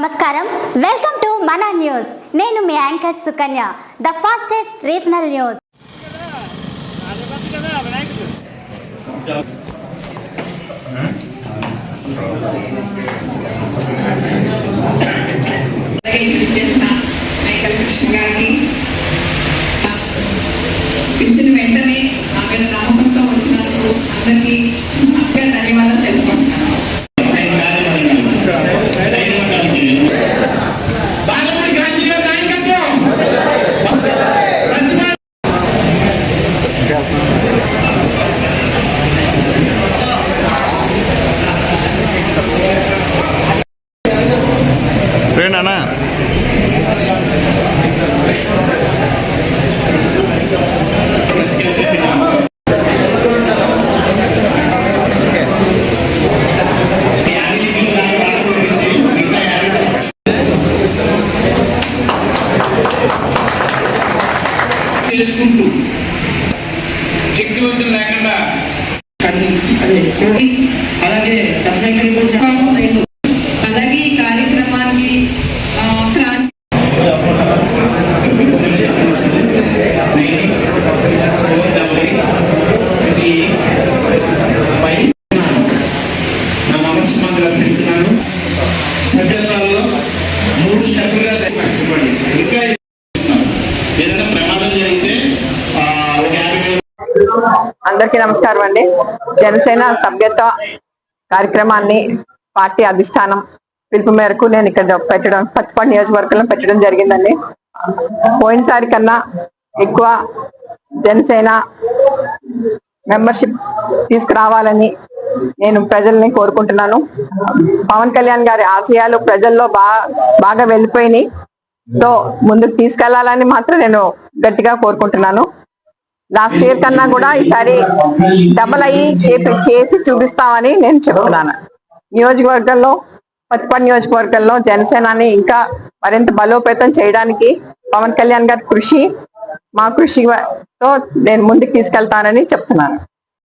నమస్కారం, welcome to మన news. నేను మీ anchor Sukanya. The fastest regional news. పిలిచిన వెంటనే నా మీద నమ్మకంతో వచ్చినందుకు అందరికీ ధన్యవాదాలు తెలుపుకుంటున్నాను. నానా చేసుకుంటూ శక్తివంతులు లేకుండా అలాగే అలాగే ఈ కార్యక్రమానికి నా నమస్కారం అర్పిస్తున్నాను. సజ్జనాల్లో 3 స్టెప్పులుగా కష్టపడి ఇంకా ఏదైనా ప్రమాదం జరిగితే అందరికీ నమస్కారం అండి. జనసేన సభ్యత్వ కార్యక్రమాన్ని పార్టీ అధిష్టానం పిలుపు మేరకు నేను ఇక్కడ పెట్టడం పచ్చిపాడు నియోజకవర్గంలో పెట్టడం జరిగిందండి. పోయినసారి కన్నా ఎక్కువ జనసేన మెంబర్షిప్ తీసుకురావాలని నేను ప్రజల్ని కోరుకుంటున్నాను. పవన్ కళ్యాణ్ గారి ఆశయాలు ప్రజల్లో బాగా వెళ్ళిపోయినాయి. సో ముందుకు తీసుకెళ్లాలని మాత్రం నేను గట్టిగా కోరుకుంటున్నాను. లాస్ట్ ఇయర్ కన్నా కూడా ఈసారి డబల్ అయ్యి చేసి చూపిస్తామని నేను చెప్తున్నాను. నియోజకవర్గంలో పచ్చిపాడు నియోజకవర్గంలో జనసేనని ఇంకా మరింత బలోపేతం చేయడానికి పవన్ కళ్యాణ్ గారి కృషి, మా కృషితో నేను ముందుకు తీసుకెళ్తానని చెప్తున్నాను.